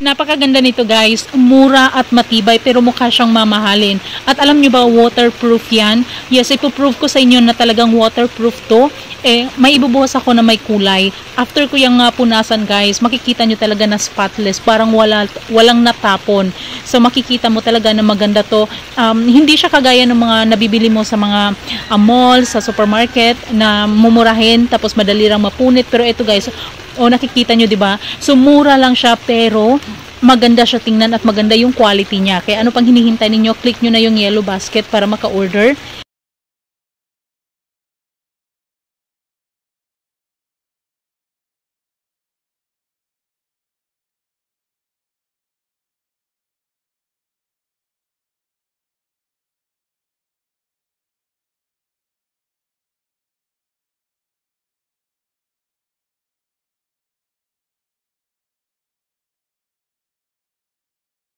Napakaganda nito guys, mura at matibay pero mukha siyang mamahalin. At alam nyo ba, waterproof yan? Yes, ipoprove ko sa inyo na talagang waterproof to. May ibubuhos ako na may kulay. After ko yung punasan guys, makikita nyo talaga na spotless, parang walang natapon. So makikita mo talaga na maganda to. Hindi siya kagaya ng mga nabibili mo sa mga mall, sa supermarket na mumurahin tapos madali lang mapunit. Pero ito guys, nakikita nyo, 'di ba? So mura lang siya pero maganda siya tingnan at maganda yung quality niya. Kaya ano pang hinihintay ninyo? Click nyo na yung yellow basket para maka-order.